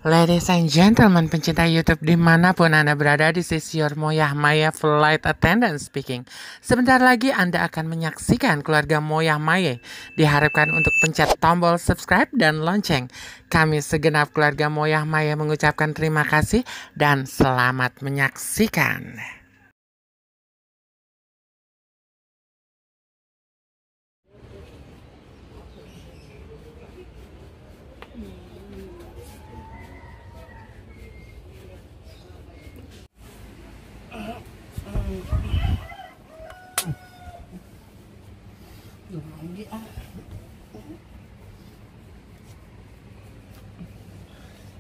Ladies and gentlemen, pencinta YouTube dimanapun Anda berada, this is your Moyah Maya Flight Attendant speaking. Sebentar lagi Anda akan menyaksikan keluarga Moyah Maya. Diharapkan untuk pencet tombol subscribe dan lonceng. Kami segenap keluarga Moyah Maya mengucapkan terima kasih dan selamat menyaksikan.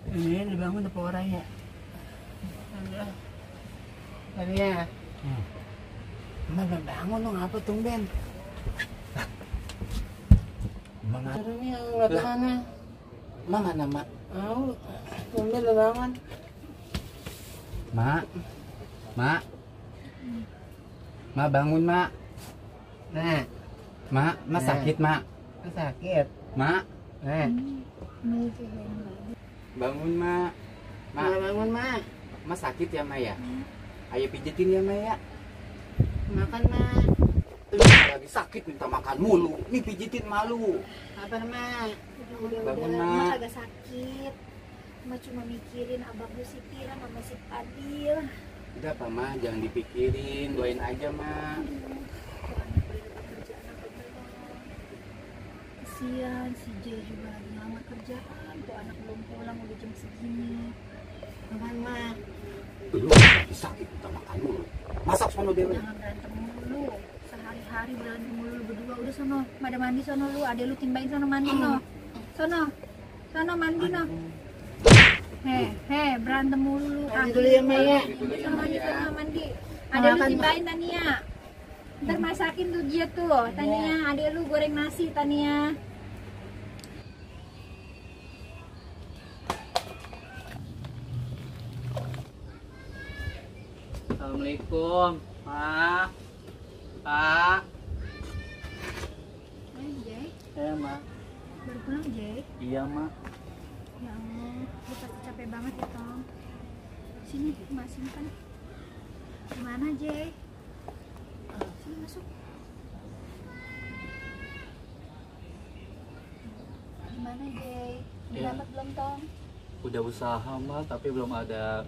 Ini dibangun udah orang ya. Tania. Emang belum bangun lo ngapa tumben? Mana? Ini yang nggak kemana? Mana, Mak? Mau tumben udah bangun. Mak, Mak bangun, Mak. Nah, Mak sakit, Mak. sakit. Mak, Nah, bangun, Mak. bangun mak. Mak sakit ya, Mak ya? Ayo pijetin ya, Mak ya. Makan mak. Lagi sakit minta makan mulu. Nih pijitin malu. Apa mak? Bangun, Udah, Mak. agak sakit. Mak cuma mikirin abang lu si Tiran sama si Adil. Udah apa, Mak? Jangan dipikirin. Doain aja, Mak. Kasian si J juga lagi ngelamar kerjaan. Tuh anak belum pulang udah jam segini. Makan mak. Lu lagi sakit minta makan mulu. Masak sono dewe. Jangan berantem mulu. Sehari-hari berantem mulu lu berdua. Udah sono, pada mandi sono lu. Adek lu timbain sono mandi no. Sono mandi no. Berantem mulu lu. Mandi dulu ya, Mak, ya. Sono mandi. Adek lu timbain Tania. Ntar masakin tuh dia tuh, Tania. Adek lu goreng nasi, Tania. Assalamualaikum, Mak. Pak. Jay, Mak. baru pulang Jay. Iya, Mak. Ya Allah, lu pasti capek banget ya Tom. Sini, Mak simpan. Gimana Jay? Sini masuk. Gimana Jay? Udah Ya. dapat belum Tom? Udah usaha, Mak, tapi belum ada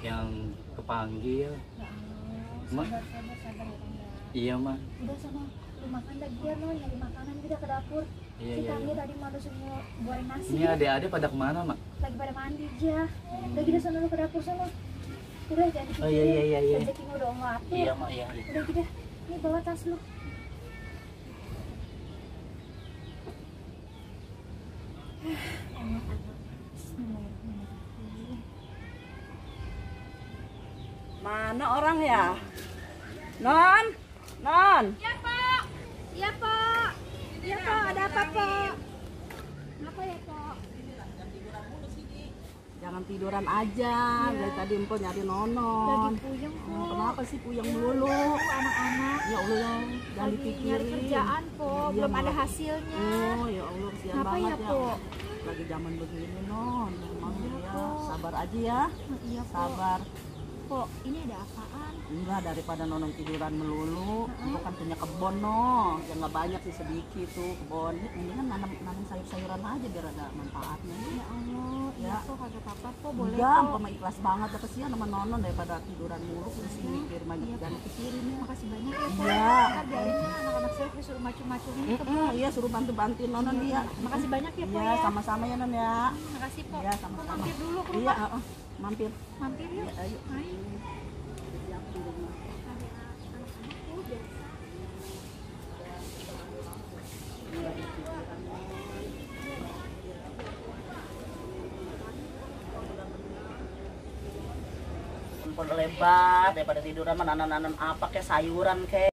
yang kepanggil. Ya Allah, Mak. sabar ya Tom ya. Iya, Mak. Udah sana, lu makan dah biar lo nyari makanan kita ke dapur. Iya, Si iya, Tania iya. tadi malu semua goreng nasi. Ini adik-adik pada kemana, Mak? Lagi pada mandi aja. Udah kita sana lu ke dapur sana. Udah jangan dipikirin. Oh, iya. Rezekinya udah Allah atur. Iya, Mak, iya. Udah kita. Ini bawa tas lu. Mana orang ya? Non. Iya Pak. Iya Pak. Iya Pak. Ada apa Pak? Apa ya Pak? Jangan tiduran aja. Dari tadi Empo nyari Lagi Nonon. puyeng Pak. Kenapa sih puyeng melulu? Anak-anak Ya Allah, jangan lagi dipikirin. nyari kerjaan Pak. Iya, Belum ada Mak. hasilnya. Oh ya Allah, kesian Kenapa banget ya, ya. Po? Lagi zaman begini Non. Memang Iya, ya, Po. sabar aja ya. Iya Pak. Sabar. Pak, ini ada apaan? Enggak, daripada Nonon tiduran melulu. Empo kan punya kebon no. Ya nggak banyak sih, sedikit tuh kebon. Ini kan nanam sayur-sayuran aja biar ada manfaatnya. Ya Allah. Ya Ya. Pak, kagak apa-apa Pak. Boleh Enggak, Pak. Empo mah ikhlas banget. Apa sih sama Nonon daripada tiduran mulu terus mikir banyak Iya, dan Pak. pikirin ya. Makasih banyak ya Pak. Iya. Ntar biarinnya anak-anak saya disuruh macam-macamnya ke Iya, suruh bantu-bantuin Nonon dia. Makasih banyak ya Pak Iya, ya. sama-sama ya Non ya. Makasih Pak. Iya, Pak, sama-sama. mampir dulu ke Iya, rumah. mampir. Mampir yuk. Iya, ayo. Main. Empon lebat daripada tiduran mah nanan-nanan apa kayak sayuran kayak.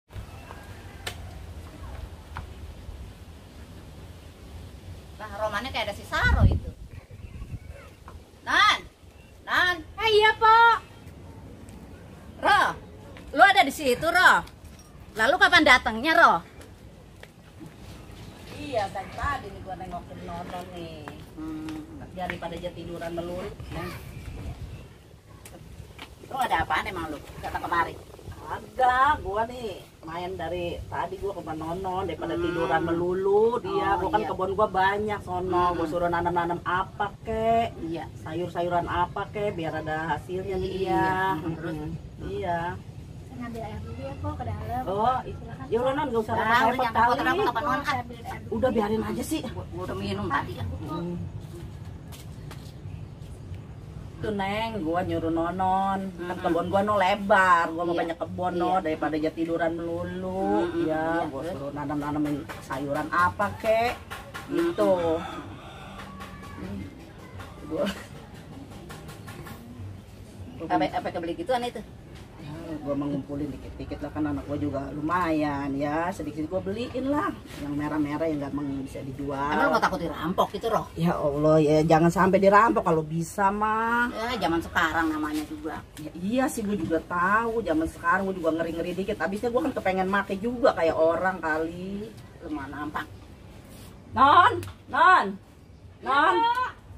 Nah, romannya kayak ada si Saro itu. Nan. Iya Pak. Roh. Lu ada di situ, Roh. Lalu kapan datangnya, Roh? Iya, dari tadi nih gua nengokin Nonon nih. daripada aja tiduran melulu. Lu ada apaan emang lu? Datang kemari. Ada, gua nih main dari tadi gua ke Nonon daripada tiduran melulu dia. Oh, Gua kan iya. kebun gua banyak sono. Gua suruh nanam-nanam apa kek, Iya. sayur-sayuran apa kek biar ada hasilnya nih Iya. dia. Terus? Iya. Saya ngambil air dulu ya po ke dalam. Oh, Silakan. ya udah Non, gak usah Ah, udah repot-repot jangan kali. repot-repot. Po, saya ambil air dulu. Udah biarin aja sih. Gua udah minum tadi ya. Tuh Neng, gua nyuruh Nonon. Kan kebun gua no lebar, gua mau Iya. banyak kebun no Iya. daripada aja tiduran melulu. Iya, Ya, gua terus? suruh nanam-nanamin sayuran apa kek. Gitu. Gua Apa kebeli gituan itu? gue mengumpulin dikit-dikit lah, kan anak gue juga lumayan ya, sedikit gue beliin lah yang merah-merah yang gampang bisa dijual. Emang lo takut dirampok gitu Roh? Ya Allah ya, jangan sampai dirampok kalau bisa mah. Ya zaman sekarang namanya juga. Ya, iya sih, gue juga tahu zaman sekarang gue juga ngeri-ngeri dikit. Abisnya gue kan kepengen make juga kayak orang kali. Lu mana nampak? Non,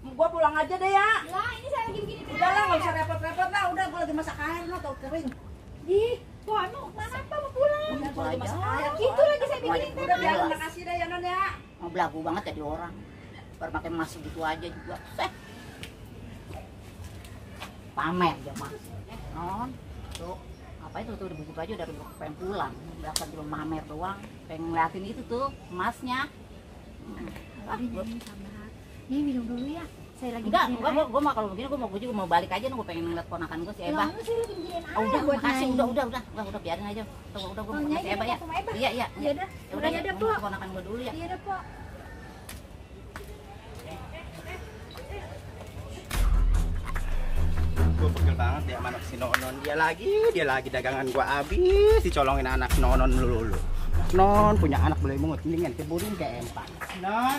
gue pulang aja deh ya. Lah, ini saya lagi begini. Udah lah, nggak usah repot-repot lah. Udah, gue lagi masak air lo, tau kering. Ih, po, anu mana apa mau pulang? Udah, gue lagi masak air. Itu lagi saya bikinin teh. Udah, biarin, makasih deh ya Non ya. Mau belagu banget jadi orang. Baru pakai emas gitu aja juga. Pamer dia mah. Non, tuh apa itu tuh begitu aja udah pengen pulang. Dasar cuma pamer doang. Pengen ngeliatin itu tuh emasnya. Ini sabar. Nih minum dulu ya. Saya lagi Enggak, bikinin enggak, air. gua mah kalau begini gua mau balik aja nih, gua pengen ngeliat ponakan gua si Eba. Lah, saya lagi bikinin air. Oh, udah, buat makasih, Nyai. udah biarin aja. Udah gua Oh, mau Nyai, si Eba ya. mau sama Eba? Iya, iya. Ya udah. Ya udah, Ya udah, gua Po. mau ponakan gua dulu ya. Iya dah, po. Gue pegel banget ya sama anak si Nonon. Dia lagi dagangan gua habis dicolongin anak Nonon lulu. Non punya anak boleh mungut, mendingan keburin ke empang. Non,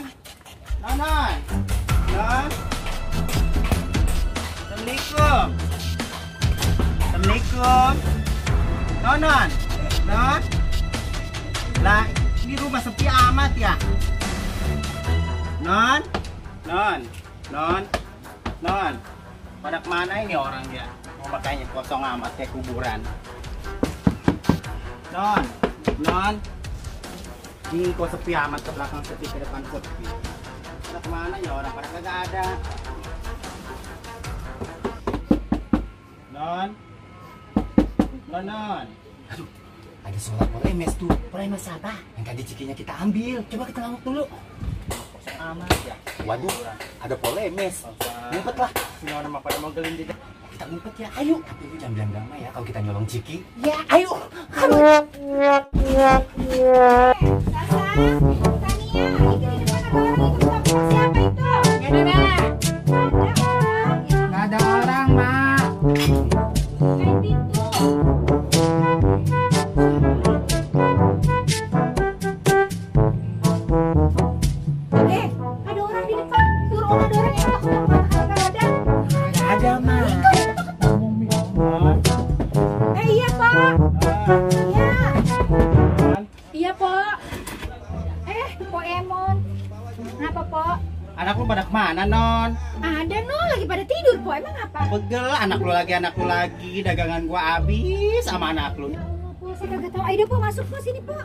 Assalamualaikum. Assalamualaikum. Non. Lah, ini rumah sepi amat ya. Non. Pada kemana ini orang dia? Oh, makanya kosong amat kayak kuburan. Non. Ini kok sepi amat, ke belakang sepi, ke depan sepi. Pada kemana ya orang? Pada kagak ada. Non. Aduh, ada suara polemes tuh. Polemes apa? Yang tadi cikinya kita ambil. Coba kita ngamuk dulu. Kosong amat ya. Waduh, ada polemes. Ngumpet lah. Sini orang mah pada mau gelinding. Kita ngumpet ya, ayo. Tapi lu jangan bilang drama ya kalau kita nyolong ciki. Ya, ayo. Nggak ada orang, Mak. Ada orang di depan. Suruh orang dorong yang takut sama ada. Nggak ada, Mak. Iya, Pak. Iya. Iya, Pak. Po Emon. Kenapa, Pak? Anak lu pada kemana, Non? Ada no, lagi pada tidur, Po. Emang apa? Pegel, anak lu lagi, dagangan gua habis sama anak lu. Ya Allah, Po, saya kagak tahu. Ayo, Po, masuk, Po, sini, Po.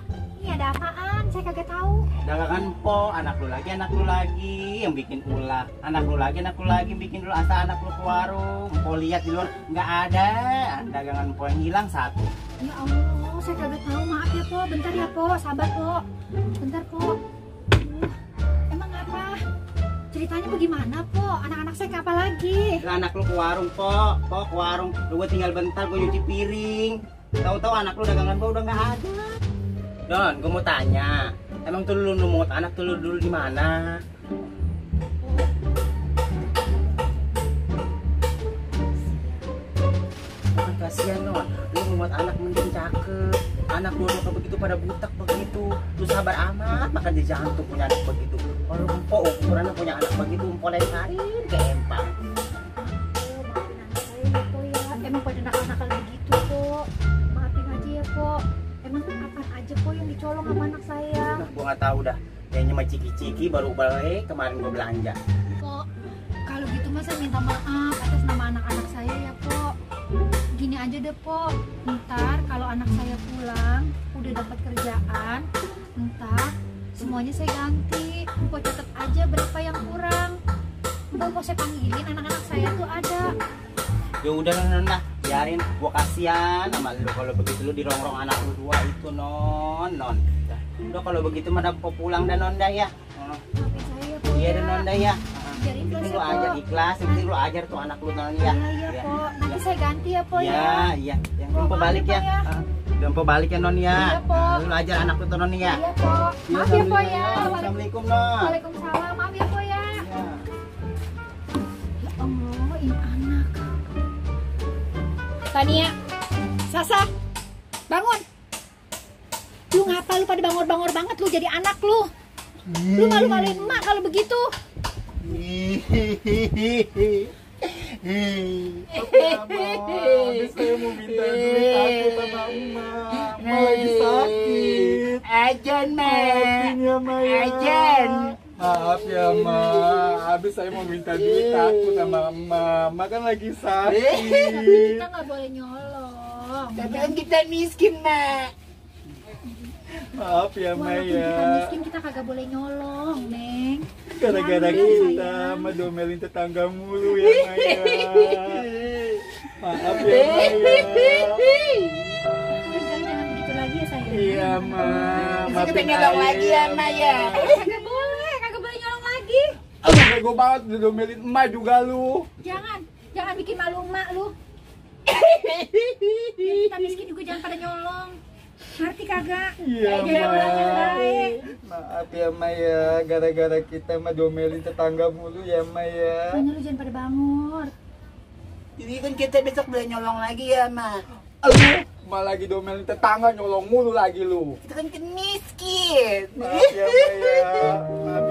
Ini ada apaan? Saya kagak tahu. Dagangan po, anak lu lagi yang bikin ulah. Anak lu lagi yang bikin dulu asa anak lu ke warung. Po lihat di luar nggak ada dagangan po yang hilang satu. Ya Allah, saya kagak tahu. Maaf ya, Po. Bentar ya, Po. Sabar, Po. Bentar, Po. Emang apa? Ceritanya bagaimana, Po? Anak-anak saya ke apa lagi? Anak lu ke warung po ke warung. Lu gua tinggal bentar gua nyuci piring. Tahu-tahu anak lu dagangan gua udah nggak ada. Don, gua mau tanya, emang tuh lu mungut anak tuh lu dulu di mana? Kasihan Non, lu membuat anak mending cakep. Anak lu kayak begitu pada butak begitu. Lu sabar amat makan di jantung punya anak begitu. Kalau empok ukurannya punya anak begitu, empok lemparin ke empang. Maafin anak saya ya, Po ya. Emang pada nakal-nakal begitu, Po. Maafin aja ya, Po. Emang apaan aja, Po, yang dicolong sama anak saya? Nah, gua nggak tahu dah. Kayaknya mah ciki-ciki baru balik kemarin gua belanja. Po, Cuma saya minta maaf atas nama anak-anak saya ya, Po. Gini aja deh, Po. Ntar kalau anak saya pulang, udah dapat kerjaan, ntar semuanya saya ganti. Po catat aja berapa yang kurang. Po saya panggilin anak-anak saya tuh ada. Ya udah non dah, biarin gua kasihan sama lu kalau begitu lu dirongrong anak lu dua itu non. Udah kalau begitu mah dah pulang dan non dah ya. Maafin saya ya, Po. Iya dan non dah ya. Biar Yang ikhlas penting ya, lu Po. ajar ikhlas, yang penting lu ajar tuh anak lu non ya. Iya, Po. Nanti saya ganti ya, Po Iya, ya. iya. Yang Po, jumpa balik maafin, ya. Po, ya. Jumpa balik ya non ya. Iya, Po. Lu ajar anak lu tuh non ya. Iya, Po. Maaf ya, Po ya. Assalamualaikum non. Waalaikumsalam. Maaf ya, Po ya. Ya. Ya Allah, ini anak. Tania, Sasa, bangun. Lu ngapa lu pada bangor-bangor banget lu jadi anak lu? Lu malu-maluin emak kalau begitu. Habis saya mau minta duit aku sama emak. Emak lagi sakit. Ajan, Maafin ya, Maya. Ajan. Maaf ya, Mak. Habis saya mau minta duit aku sama emak. Emak kan lagi Tapi sakit. kita nggak boleh nyolong. Tapi kan kita miskin, Mak. Maaf ya, Walaupun kita Maya. miskin kita kagak boleh nyolong, Neng. Gara-gara Jangan, kita sayang. medomelin tetangga mulu ya, Maya. Maaf ya, Maya. Jangan begitu lagi ya, sayang. Iya, Mak. Kita Maafin nyolong Ayah. lagi ya, Mak ya. Kagak boleh nyolong lagi. Bego banget didomelin emak juga lu. Jangan bikin malu emak lu. Kita miskin juga jangan pada nyolong. Ngerti kagak? Iya, Jadi orang yang baik. Maaf ya, Maya. Gara-gara kita medomelin tetangga mulu ya, Maya. Makanya lu jangan pada bangor. Jadi kan kita besok boleh nyolong lagi ya, Mak. Aduh, malah lagi domelin tetangga nyolong mulu lagi lu. Kita kan miskin. Maaf ya, Maya. Maaf